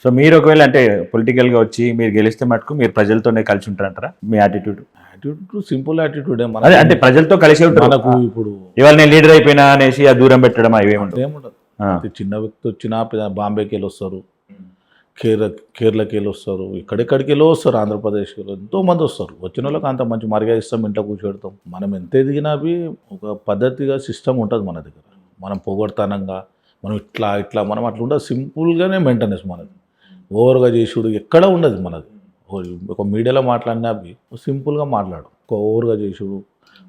So మీరు ఒకవేళ అంటే పొలిటికల్గా వచ్చి మీరు గెలిస్తే మటుకు మీరు ప్రజలతోనే కలిసి ఉంటారంటారా మీ యాటిట్యూడ్? యాటిట్యూడ్ సింపుల్ యాటిట్యూడే అదే అంటే ప్రజలతో కలిసి ఉంటారు. మనకు ఇప్పుడు ఇవాళ నేను లీడర్ అయిపోయినా అనేసి ఆ దూరం పెట్టడం అవి ఏముంటుంది. ఏముండదు. ప్రతి చిన్న వ్యక్తి వచ్చినా బాంబేకి వెళ్ళి వస్తారు, కేరళకి వెళ్ళి వస్తారు, ఎక్కడెక్కడికి వెళ్ళి వస్తారు, ఆంధ్రప్రదేశ్కి ఎంతో మంది వస్తారు. వచ్చిన వాళ్ళకి అంత మంచి మర్యాద ఇస్తాం, ఇంట్లో కూర్చోబెడతాం. మనం ఎంత ఎదిగినా అవి ఒక పద్ధతిగా సిస్టమ్ ఉంటుంది మన దగ్గర. మనం పొగడతానంగా మనం ఇట్లా ఇట్లా మనం అట్లా ఉండదు. సింపుల్గానే మెయింటెనెన్స్ మనది. ఓవర్గా చేసుడు ఎక్కడ ఉండదు మనది. ఒక మీడియాలో మాట్లాడినా అవి సింపుల్గా మాట్లాడు. ఒక ఓవర్గా చేసుడు,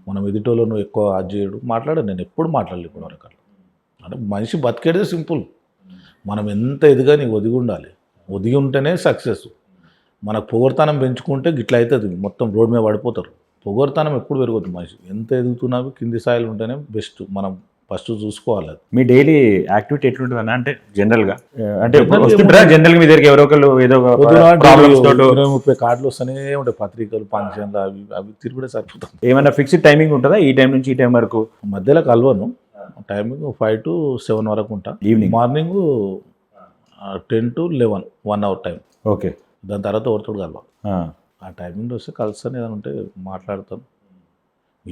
మనం ఎదుటోళ్ళను ఎక్కువ అది చేయడు మాట్లాడాను. నేను ఎప్పుడు మాట్లాడలేదు ఇప్పుడు వరకు. అంటే మనిషి బతికేదే సింపుల్. మనం ఎంత ఎదిగాని ఒదిగి ఉండాలి. ఒదిగి ఉంటేనే సక్సెస్. మనకు పొగర్తనం పెంచుకుంటే గిట్లా అవుతుంది, మొత్తం రోడ్ మీద పడిపోతారు. పొగర్తనం ఎప్పుడు పెరుగుతుంది. మనిషి ఎంత ఎదుగుతున్నా కింది స్థాయిలో ఉంటేనే బెస్ట్. మనం ఫస్ట్ చూసుకోవాలి. మీ డైలీ యాక్టివిటీ ఎట్లుంటుంది అన్న? అంటే జనరల్గా అంటే వస్తుంటారా జనరల్గా మీ దగ్గర ఎవరో ఒకళ్ళు ఏదో 20-30 కార్డులు వస్తూనే ఉంటాయి, పత్రికలు, ఫంక్షన్లు, అవి అవి తిరుగుడే సరిపోతాం. ఏమైనా ఫిక్స్డ్ టైమింగ్ ఉంటుందా? ఈ టైం నుంచి ఈ టైం వరకు? మధ్యలో కలవను. టైమింగ్ 5 to 7 వరకు ఉంటా. Evening morning 10 to 11 1 hour time. Okay. దాని తర్వాత ఎవరితోడు కలవ. ఆ టైమింగ్లో వస్తే కలుస్తాను, ఏదైనా ఉంటే మాట్లాడతాను.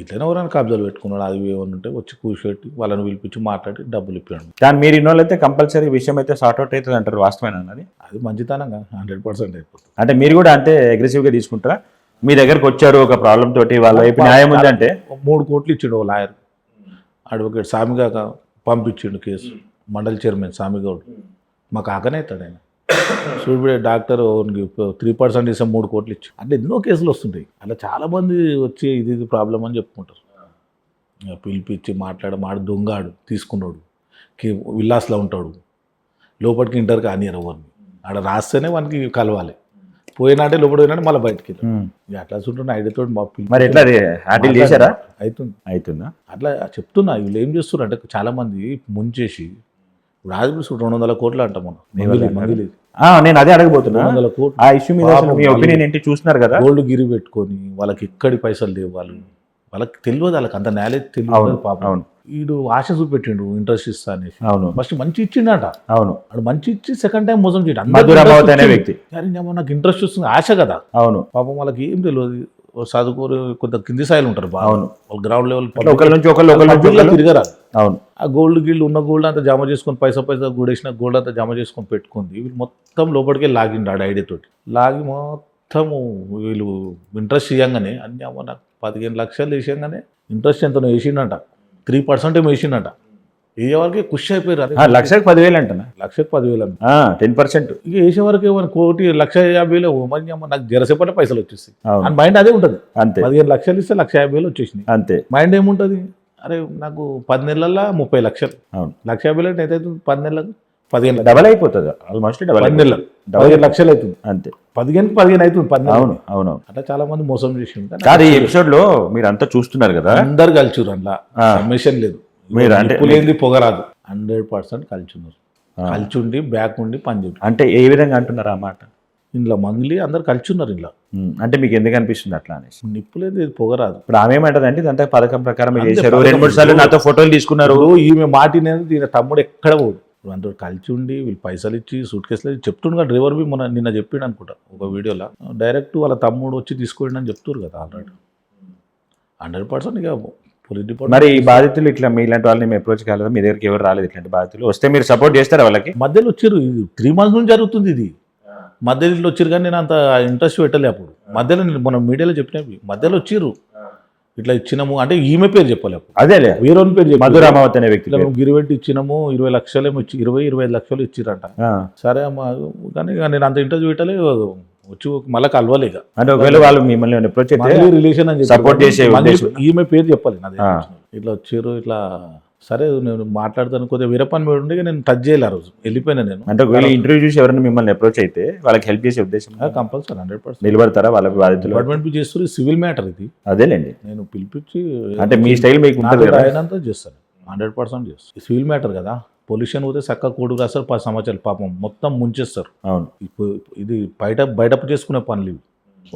ఇట్లనే ఎవరైనా కబ్జాలు పెట్టుకున్నాడు అది ఏమైనా ఉంటే వచ్చి కూర్చోబెట్టి వాళ్ళని పిలిపించి మాట్లాడి డబ్బులు ఇప్పాడు. కానీ మీరు ఇన్నోళ్ళు అయితే కంపల్సరీ విషయం అయితే సార్ట్అవుట్ అవుతుంది అంటారు, వాస్తవేనా అన్నది? అది మంచితనంగా 100% అయిపోతుంది. అంటే మీరు కూడా అంతే అగ్రెసివ్గా తీసుకుంటారా? మీ దగ్గరకు వచ్చారు ఒక ప్రాబ్లం తోటి, వాళ్ళ వైపు న్యాయం ఉందంటే 3 కోట్లు ఇచ్చిండు ఓ లాయర్, అడ్వకేట్ సామిగాక పంపించిండు కేసు. మండలి చైర్మన్ సామిగౌడ్ మా కాకనే అవుతాడు ఆయన. చూడబడే డాక్టర్ 3% ఇస్తే 3 కోట్లు ఇచ్చి. అంటే ఎన్నో కేసులు వస్తుంటాయి. అలా చాలామంది వచ్చి ఇది ప్రాబ్లం అని చెప్పుకుంటారు. పిలిపించి మాట్లాడు దొంగాడు తీసుకున్నాడు, విల్లాస్లో ఉంటాడు, లోపలికి ఇంటర్ కానియరు ఎవరిని. ఆడ రాస్తేనే వానికి కలవాలి, పోయినాటే లోపల పోయినాటే మళ్ళీ బయటికి వెళ్ళి అట్లా చూంటున్న ఐడియాతో మా మరి ఎట్లా హ్యాండిల్ చేశారా? అవుతుందా అట్లా చెప్తున్నా. వీళ్ళు ఏం చేస్తున్నారు అంటే చాలామంది ముంచేసి ఇప్పుడు ఆదిపురుషు 200 కోట్లు అంట మనం. నేను అదే అడగబోతున్నా. 200 కోట్లు ఆ ఇష్యూ మీద మీ ఒపీనియన్ ఏంటి? చూస్తున్నారు కదా, గోల్డ్ గిరి పెట్టుకొని వాళ్ళకి ఎక్కడి పైసలు లేవు, వాళ్ళకి తెలియదు, వాళ్ళకి అంత నాలెడ్జ్ తెలియదు పాపం. వీడు ఆశ చూపెట్టిండు ఇంట్రెస్ట్ ఇస్తా అనేసి. అవును, ఫస్ట్ మంచి ఇచ్చిండట. అవును, వాడు మంచి ఇచ్చి సెకండ్ టైం మోసం చేయడం. వ్యక్తి నాకు ఇంట్రెస్ట్ వస్తుంది ఆశ కదా. అవును, పాపం వాళ్ళకి ఏం తెలియదు. చదువుకోరు, కొంత కింది స్థాయిలు ఉంటారు. అవును, వాళ్ళు గ్రౌండ్ లెవెల్ ఒకరి నుంచి ఒకళ్ళు తిరగరా. అవును, ఆ గోల్డ్ గిల్డ్ ఉన్న గోల్డ్ అంతా జమ చేసుకొని పైసా గూడేసిన గోల్డ్ అంతా జమ చేసుకొని పెట్టుకుంది. వీళ్ళు మొత్తం లోపలికి లాగిండు ఆడ ఐడియా తోటి. లాగి మొత్తము వీళ్ళు ఇంట్రెస్ట్ ఇవ్వగానే అన్ని అమ్మ నాకు 15 లక్షలు వేసేయంగానే ఇంట్రెస్ట్ ఎంతనో వేసిండట. 3% ఏమో వేసిండట. వేసే వరకు ఖుషి అయిపోయారు. 1,10,000 అంటున్నా. 1,10,000 10%. ఇక వేసే వరకు ఏమైనా 1,50,000 మరి అమ్మ నాకు జరసేపట్టే పైసలు వచ్చేస్తాయి అని మైండ్ అదే ఉంటుంది. అంతే. 15 లక్షలు ఇస్తే 1,50,000 వచ్చేసినాయి. అంతే. మైండ్ ఏముంటుంది, అరే నాకు 10 నెలల్లో 30 లక్షలు. అవును, 1,50,000 అయితే 10 నెలలకు 15 డబల్ అయిపోతుంది. ఆల్మోస్ట్ 10 నెలలు 15 లక్షలు అవుతుంది. అంతే. 15 అవుతుంది 10 నెలలు. అవును, అవును. అట్లా చాలా మంది మోసం చేసి ఉంటారు. కాదు, ఈ ఎపిసోడ్ లో మీరు అంతా చూస్తున్నారు కదా, అందరు కలిసిరు. అందులో కమిషన్ లేదు, మీరు అంటే లేనిది పొగరాదు. 100% కలిసిన్నారు. కలిసి ఉండి బ్యాక్ ఉండి పని చేయండి. అంటే ఏ విధంగా అంటున్నారు ఆ మాట? ఇంట్లో మంగ్లీ అందరు కలిసి ఉన్నారు. ఇంట్లో అంటే మీకు ఎందుకు అనిపిస్తుంది అట్లా అనేసి? నిప్పు లేదు, ఇది పొగరాదు. ఇప్పుడు ఆమె ఏమంటది అంటే ఇదంతా పథకం ప్రకారం చేశారు, 2-3 సార్లు నాతో ఫోటోలు తీసుకున్నారు. ఈమె మాటినేది దీని తమ్ముడు ఎక్కడ పోడు. అందరూ కలిసి ఉండి వీళ్ళు పైసలు ఇచ్చి సూట్ కేసులు చెప్తుండగా డ్రైవర్ బి నిన్న చెప్పిండు అనుకుంటా ఒక వీడియోలో. డైరెక్ట్ వాళ్ళ తమ్ముడు వచ్చి తీసుకోండి అని చెప్తారు కదా ఆల్రెడీ. 100% ఇక పోలీస్ డిపార్ట్మెంట్. మరి ఈ బాధితులు ఇట్లా మీలాంటి వాళ్ళని మేము అప్రోచ్ కాలేదు, మీ దగ్గరికి ఎవరు రాలేదు ఇట్లాంటి బాధితులు వస్తే మీరు సపోర్ట్ చేస్తారా వాళ్ళకి? మధ్యలో వచ్చారు, ఇది 3 months నుంచి జరుగుతుంది ఇది. మధ్యలో వచ్చారు కానీ నేను అంత ఇంట్రెస్ట్ పెట్టలే అప్పుడు. మధ్యలో మనం మీడియాలో చెప్పినవి మధ్యలో వచ్చారు. ఇట్లా ఇచ్చినాము అంటే ఈమె పేరు చెప్పలేము, అదే వేరే పేరు చెప్పి మధురామావతి అనే వ్యక్తి గిరివెట్టి ఇచ్చినాము 20 లక్షలు ఏమో ఇచ్చి 20-25 లక్షలు ఇచ్చిరంట. సరే అమ్మా కానీ నేను అంత ఇంట్రెస్ట్ పెట్టలే, వచ్చి మళ్ళీ కలవలేక. అంటే ఒకవేళ వాళ్ళు మిమ్మల్ని అప్రోచ్ అయితే రిలేషన్ అని సపోర్ట్ చేసే ఈమె పేరు చెప్పాలి నాది. ఇట్లా వచ్చారు ఇట్లా. సరే నేను మాట్లాడతాను, కొద్దిగా వేరే పని మీద ఉండే నేను టచ్ చేయలే. ఆ రోజు వెళ్ళిపోయినా నేను. అంటే ఒకవేళ ఇంటర్వ్యూ చూసి ఎవరైనా మిమ్మల్ని అప్రోచ్ అయితే వాళ్ళకి హెల్ప్ చేసే ఉద్దేశం కంపల్సరీ 100% నిలబడతారా? వాళ్ళ బాధితులు డిపార్ట్మెంట్ చేస్తారు, సివిల్ మ్యాటర్ ఇది. అదేలేండి, నేను పిలిపించి అంటే మీ స్టైల్ మీకు అయినంత చేస్తాను. 100% చేస్తాను. సివిల్ మ్యాటర్ కదా, పొల్యూషన్ పోతే చక్క కోడు రాస్తారు, 10 సంవత్సరాలు పాపం మొత్తం ముంచేస్తారు. అవును, ఇది బయటపు చేసుకునే పనులు ఇవి.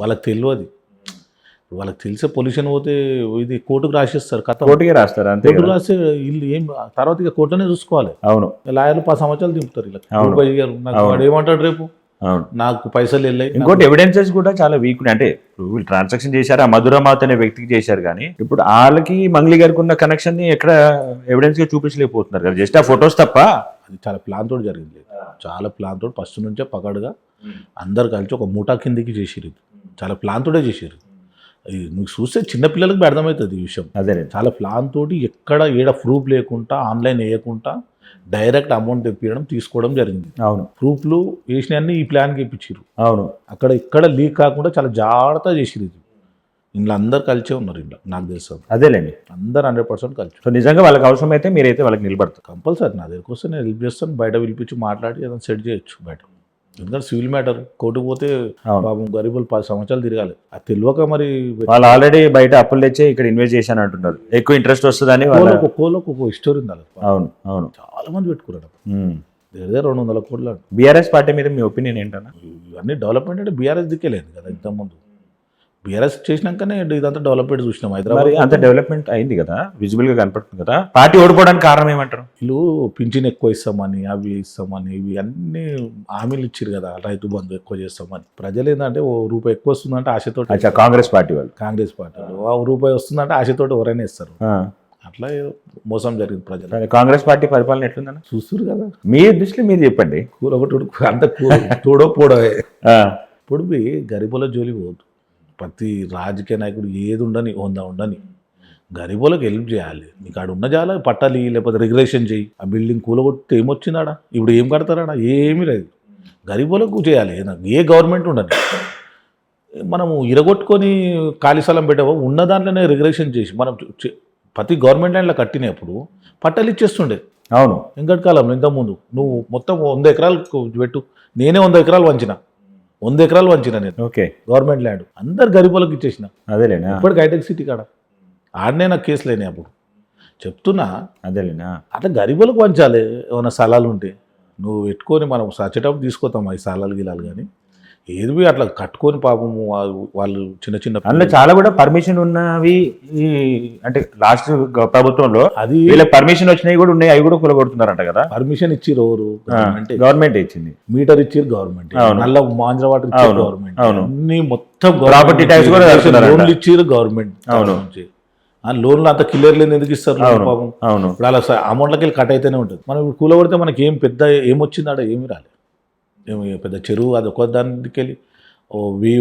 వాళ్ళకి తెలియదు. వాళ్ళకి తెలిసే పొల్యూషన్ పోతే ఇది కోర్టుకు రాసిస్తారు కథ కోర్టుకే రాస్తారు అంతే కోర్టుకు కదా. రాస్తే వీళ్ళు ఏం తర్వాత ఇక కోర్టునే చూసుకోవాలి. అవును లాయర్లు 10 సంవత్సరాలు దింపుతారు ఇలా అవును. రూపాయి ఇయ్యరు. నాకు వాడు ఏమంటాడు రేపు అవును. నాకు పైసలు వెళ్ళాయి. ఇంకోటి ఎవిడెన్సెస్ కూడా చాలా వీక్ ఉన్నాయి. అంటే ఇప్పుడు వీళ్ళు ట్రాన్సాక్షన్ చేశారు, ఆ మధురమాత అనే వ్యక్తికి చేశారు, కానీ ఇప్పుడు వాళ్ళకి మంగ్లీ గారికి ఉన్న కనెక్షన్ ని ఎక్కడ ఎవిడెన్స్ గా చూపించలేకపోతున్నారు కదా, జస్ట్ ఆ ఫొటోస్ తప్ప. అది చాలా ప్లాన్ తోటి జరిగింది, చాలా ప్లాన్ తోటి ఫస్ట్ నుంచే పకడ్గా అందరు కలిసి ఒక మూటా కిందికి చేసిరు. ఇది చాలా ప్లాన్ తోటే చేసిరు. ఇది నువ్వు చూస్తే చిన్నపిల్లలకి అర్థమవుతుంది ఈ విషయం. అదే చాలా ప్లాన్ తోటి ఎక్కడ ఏడ ప్రూఫ్ లేకుండా ఆన్లైన్ వేయకుండా డైరెక్ట్ అమౌంట్ తెప్పించడం తీసుకోవడం జరిగింది. అవును ప్రూఫ్లు వేసినవన్నీ ఈ ప్లాన్కి ఇప్పించారు. అవును అక్కడ ఇక్కడ లీక్ కాకుండా చాలా జాగ్రత్తగా చేసిరు. ఇది ఇంట్లో అందరు కలిసే ఉన్నారు. ఇంట్లో నాకు తెలుసు అదేలేండి. అందరు 100% కలిసి. సో నిజంగా వాళ్ళకి అవసరం అయితే మీరైతే వాళ్ళకి నిలబడతారు. కంపల్సరీ నా దగ్గరికి వస్తే నేను హెల్ప్ చేస్తాను. బయట పిలిపించి మాట్లాడి ఏదైనా సెట్ చేయొచ్చు బయట. ఎందుకంటే సివిల్ మ్యాటర్ కోర్టుకు పోతే అవును. పాపం గరీబులు 10 సంవత్సరాలు తిరగాలి. అది తెలియక మరి వాళ్ళు ఆల్రెడీ బయట అప్పులు తెచ్చే ఇక్కడ ఇన్వెస్ట్ చేశాను అంటున్నారు, ఎక్కువ ఇంట్రెస్ట్ వస్తుందని వాళ్ళ. ఒక్కోళ్ళకు ఒక్కో హిస్టరీ ఉంది. అవును అవును. చాలా మంది పెట్టుకున్నాడు. దగ్గర 200 కోట్లు. బీఆర్ఎస్ పార్టీ మీద మీ ఒపీనియన్ ఏంటన్నా? ఇవన్నీ డెవలప్మెంట్ అంటే బీఆర్ఎస్ దిక్కేలేదు కదా ఇంతకుముందు. బీఆర్ఎస్ చేసినాకనే ఇదంతా డెవలప్మెంట్ చూసినాం. హైదరాబాద్ అంత డెవలప్మెంట్ అయింది కదా, విజిబుల్ గా కనపడుతుంది కదా. పార్టీ ఓడిపోవడానికి కారణం ఏమంటారు? వీళ్ళు పింఛన్ ఎక్కువ ఇస్తామని అవి ఇస్తామని ఇవి అన్ని హామీలు ఇచ్చారు కదా, రైతు బంధు ఎక్కువ చేస్తామని. ప్రజలు ఏంటంటే ఓ రూపాయి ఎక్కువ వస్తుందంటే ఆశతో, కాంగ్రెస్ పార్టీ వాళ్ళు, కాంగ్రెస్ పార్టీ ఓ రూపాయి వస్తుందంటే ఆశతోటి ఎవరైనా ఇస్తారు. అట్లా ఏదో మోసం జరిగింది ప్రజలు. కాంగ్రెస్ పార్టీ పరిపాలన ఎట్లుందన్న చూస్తారు కదా. మీ దృష్టిలో మీరు చెప్పండి. కూర ఒకటి అంత తోడో పోడో ఇప్పుడు గరీబుల జోలి పోదు. ప్రతి రాజకీయ నాయకుడు ఏది ఉండని ఉండని గరీబులకు హెల్ప్ చేయాలి. నీకు ఆడ ఉన్న జాల పట్టాలి, లేకపోతే రెగ్యులేషన్ చేయి. ఆ బిల్డింగ్ కూలగొట్టి ఏమొచ్చిందాడా? ఇప్పుడు ఏం కడతారాడా? ఏమీ లేదు. గరీబులకు చేయాలి. ఏ గవర్నమెంట్ ఉండని మనము ఇరగొట్టుకొని ఖాళీ స్థలం పెట్టావో ఉన్న దాంట్లోనే రెగ్యులేషన్ చేసి మనం ప్రతి గవర్నమెంట్ ల్యాండ్లో కట్టినప్పుడు పట్టాలు ఇచ్చేస్తుండే. అవును. వెంకట కాలంలో ఇంతకుముందు నువ్వు మొత్తం 100 ఎకరాలు పెట్టు, నేనే 100 ఎకరాలు వంచిన, 100 ఎకరాలు వంచిన నేను. ఓకే. గవర్నమెంట్ ల్యాండ్ అందరు గరీబులకు ఇచ్చేసిన. అదేలేనా? ఇప్పటికి హైటెక్ సిటీ కాడ ఆడనే నాకు కేసులు అయినాయి. అప్పుడు చెప్తున్నా. అదేలేనా? అట్లా గరీబులకు వంచాలి. ఏమైనా స్థలాలు ఉంటే నువ్వు పెట్టుకొని మనం సచ్చేటప్పుడు తీసుకోతాం ఈ స్థలాలు గిలాలు. కానీ ఏది అట్లా కట్టుకొని పాపం వాళ్ళు చిన్న చిన్న అందులో చాలా కూడా పర్మిషన్ ఉన్నవి. ఈ అంటే లాస్ట్ ప్రభుత్వంలో అది వీళ్ళకి పర్మిషన్ వచ్చినవి కూడా ఉన్నాయి, అవి కూడా కూలగొడుతున్నారంట కదా. పర్మిషన్ ఇచ్చిరు ఎవరు? గవర్నమెంట్ ఇచ్చింది. మీటర్ ఇచ్చిరు గవర్నమెంట్, నల్ల మాంజర వాటర్ ఇచ్చారు గవర్నమెంట్, అన్ని మొత్తం ప్రాపర్టీ ట్యాక్స్ కూడా లోన్లు ఇచ్చిరు గవర్నమెంట్. నుంచి ఆ లోన్లు అంత క్లియర్ లేని ఎందుకు ఇస్తారు పాపం? అవును. ఇప్పుడు అలా అమౌంట్లకి వెళ్ళి కట్ అయితేనే ఉంటుంది. మనం ఇప్పుడు కూలగొడితే మనకి ఏం పెద్ద ఏమొచ్చింది ఆడ? ఏమి రాలేదు. ఏమి పెద్ద చెరువు అది ఒక దానికి వెళ్ళి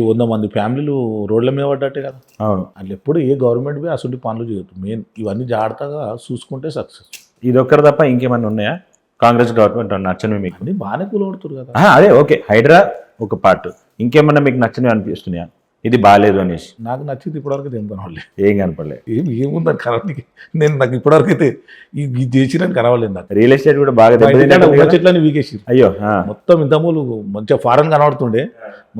100 మంది ఫ్యామిలీలు రోడ్ల మీద పడ్డట్టే కదా. అవును. అట్లా ఎప్పుడు ఏ గవర్నమెంట్ పోయి అసలు పనులు చేయొద్దు. మెయిన్ ఇవన్నీ జాగ్రత్తగా చూసుకుంటే సక్సెస్. ఇది ఒక్కరి తప్ప ఇంకేమన్నా ఉన్నాయా కాంగ్రెస్ గవర్నమెంట్ నచ్చనివి మీకు? అన్నీ బాగానే కూలగొడుతురు కదా. అదే ఓకే, హైడ్రా ఒక పార్ట్. ఇంకేమన్నా మీకు నచ్చనివి అనిపిస్తున్నాయా? ఇది బాగాలేదు అనేసి. నాకు నచ్చింది ఇప్పటివరకు ఏం కనవలేదు. ఏం కనపడలేదు. ఏముందని కనవడానికి నాకు ఇప్పటివరకు అయితే ఇది చేసినని కనవలేదు. నాకు రియల్ ఎస్టేట్ కూడా బాగా చెట్లని వీకేసి. అయ్యో, మొత్తం ఇంతమూలు మంచిగా ఫారెన్ కనబడుతుండే,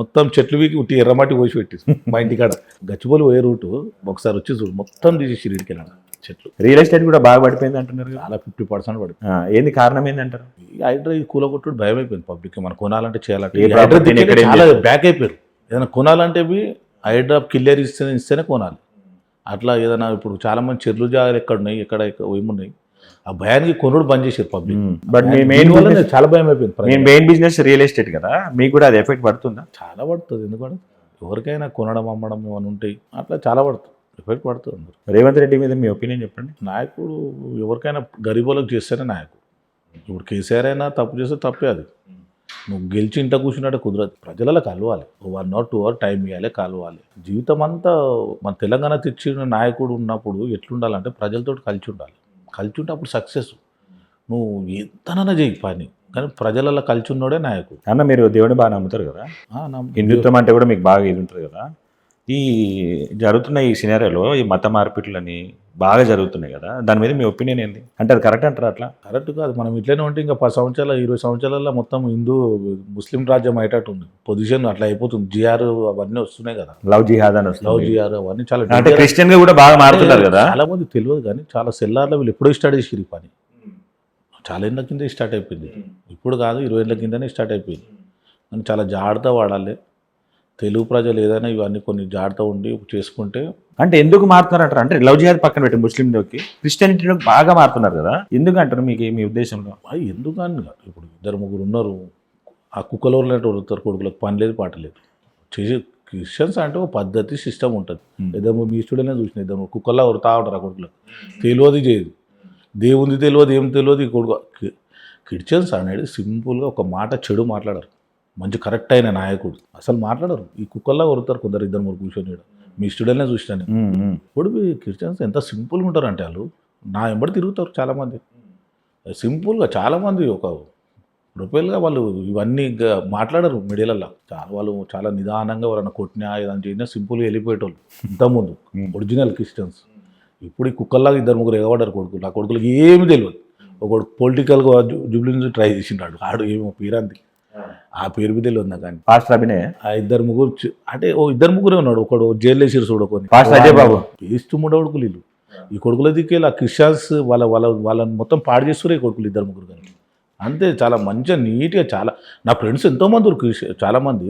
మొత్తం చెట్లు వీకి ఉట్టి ఎర్రమట్టి పోసి పెట్టి మా ఇంటికాడ గచ్చిపోలు పోయే రూటు ఒకసారి వచ్చి చూడు మొత్తం తీసేసి ఇడికెళ్ళాను చెట్లు. రియల్ ఎస్టేట్ కూడా బాగా పడిపోయింది అంటున్నారు. చాలా 50% పడింది. ఏంది కారణం ఏంటంటారు? ఈ హైడ్రా ఈ కూలగొట్టుడు భయం అయిపోయింది పబ్లిక్. మనం కొనాలంటే చేయాలంటే చాలా చాలా బ్యాక్ అయిపోయారు. ఏదైనా కొనాలంటే హైడ్రా కిల్లర్ ఇస్తేనే కొనాలి. అట్లా ఏదైనా ఇప్పుడు చాలా మంది చెర్లు జాగాలు ఎక్కడ ఉన్నాయి, ఎక్కడ ఏమున్నాయి, ఆ భయానికి కొనుడు బంద్ చేశారు పబ్లిక్. బట్ మీ మెయిన్ వల్ల చాలా భయం అయిపోయింది. మెయిన్ బిజినెస్ రియల్ ఎస్టేట్ కదా, మీకు కూడా అది ఎఫెక్ట్ పడుతుందా? చాలా పడుతుంది. ఎందుకంటే ఎవరికైనా కొనడం అమ్మడం ఏమైనా ఉంటాయి, అట్లా చాలా పడుతుంది, ఎఫెక్ట్ పడుతుంది. రేవంత్ రెడ్డి మీద మీ ఒపీనియన్ చెప్పండి. నాయకుడు ఎవరికైనా గరీబులకు చేస్తేనే నాయకుడు. ఇప్పుడు కేసీఆర్ అయినా తప్పు చేస్తే తప్పే. అది నువ్వు గెలిచి ఇంట కూర్చున్నట్టు కుదరదు. ప్రజలలో కలవాలి, 1 or 2 hours టైం ఇవ్వాలి, కలవాలి. జీవితం అంతా మన తెలంగాణ తెచ్చిన నాయకుడు ఉన్నప్పుడు ఎట్లుండాలంటే ప్రజలతో కలిసి ఉండాలి. కలిసి ఉంటే అప్పుడు సక్సెస్. నువ్వు ఎంతనన్నా చేయి పని, కానీ ప్రజలలో కలిసి ఉన్నోడే నాయకుడు. అన్న మీరు దేవుడిని బాగా నమ్ముతారు కదా, హిందుత్వం అంటే కూడా మీకు బాగా ఇది ఉంటుంది కదా. ఈ జరుగుతున్న ఈ సినారియోలో ఈ మత మార్పిట్లని బాగా జరుగుతున్నాయి కదా, దాని మీద మీ ఒపీనియన్ ఏంటి? అంటే అది కరెక్ట్ అంటారా? అట్లా కరెక్ట్ కాదు. మనం ఇట్లనే ఉంటే ఇంకా 10 సంవత్సరాలు 20 సంవత్సరాలలో మొత్తం ముస్లిం రాజ్యం అయ్యేటట్టు ఉంది. పొజిషన్ అట్లా అయిపోతుంది. జిఆర్ అవన్నీ వస్తున్నాయి కదా, లవ్ జిహాద్ అని వస్తుంది. లవ్ జిఆర్ అవన్నీ చాలా అంటే క్రిస్టియన్ గా కూడా బాగా మారుతున్నారు కదా. చాలా మంది తెలియదు కానీ చాలా సెల్లార్లో వీళ్ళు ఎప్పుడో స్టార్ట్ చేసిరు ఈ పని. చాలా ఏళ్ళ కింద స్టార్ట్ అయిపోయింది. ఇప్పుడు కాదు, 20 ఏళ్ళ కిందనే స్టార్ట్ అయిపోయింది. కానీ చాలా జాగ్రత్త వాడాలి. తెలుగు ప్రజలు ఏదైనా ఇవన్నీ కొన్ని జాగ్రత్త ఉండి చేసుకుంటే అంటే ఎందుకు మారుతున్నారంటారు? అంటే లవ్ జిహాద్ పక్కన పెట్టి ముస్లింలోకి క్రిస్టియానిటీలోకి బాగా మారుతున్నారు కదా, ఎందుకు అంటారు మీకు మీ ఉద్దేశంలో? ఎందుకని ఇప్పుడు 2-3 ఉన్నారు, ఆ కుక్కలో వరుతారు కొడుకులకు, పని లేదు పాట లేదు. చేసే క్రిస్టియన్స్ అంటే ఒక పద్ధతి సిస్టమ్ ఉంటుంది. ఏదో మీ స్టూడెంట్నే చూసిన, ఇద్దరు కుక్కల్లా వరుతా ఉంటారు ఆ కొడుకులకు, తెలియదు చేయదు, దేవుంది తెలియదు, ఏం తెలియదు. ఈ కొడుకు క్రిస్టియన్స్ అనేది సింపుల్గా ఒక మాట చెడు మాట్లాడరు, మంచి కరెక్ట్ అయిన నాయకుడు అసలు మాట్లాడరు. ఈ కుక్కల్లా వరుతారు కొందరు, 2-3 కూర్చొని. మీ స్టూడెంట్నే చూసినాను. ఇప్పుడు ఈ క్రిస్టియన్స్ ఎంత సింపుల్గా ఉంటారు అంటే వాళ్ళు నా వెంబడి తిరుగుతారు చాలామంది. సింపుల్గా చాలామంది ఒక రూపాయలుగా వాళ్ళు ఇవన్నీ మాట్లాడరు మీడియాలలో. వాళ్ళు చాలా నిదానంగా ఎవరైనా కొట్టినా ఏదైనా చేసినా సింపుల్గా వెళ్ళిపోయేటోళ్ళు ఇంతకుముందు ఒరిజినల్ క్రిస్టియన్స్. ఇప్పుడు ఈ కుక్కల్లాగా 2-3 ఎగబడ్డారు కొడుకులు. ఆ కొడుకులకి ఏమి తెలియదు. ఒకడు పొలిటికల్గా జూబ్లీ నుంచి ట్రై చేసిండాడు, ఆడు ఏమో పేరంది, ఆ పేరు మీద తెలియదు నాకు. కానీ పాస్టర్ అభినయ్ ఆ 2-3 అంటే 2-3 ఉన్నాడు. ఒకడు జైలు వేసిరు చూడకొని, పాస్టర్ అజయ్ బాబు. వేస్ట్ ముడవుడుకులు వీళ్ళు. ఈ కొడుకుల దిక్కేళ్ళు ఆ క్రిస్టియన్స్ వాళ్ళని మొత్తం పాడు చేస్తారు ఈ కొడుకులు 2-3 కానీ. అంతే, చాలా మంచిగా నీట్గా. చాలా నా ఫ్రెండ్స్ ఎంతోమంది చాలామంది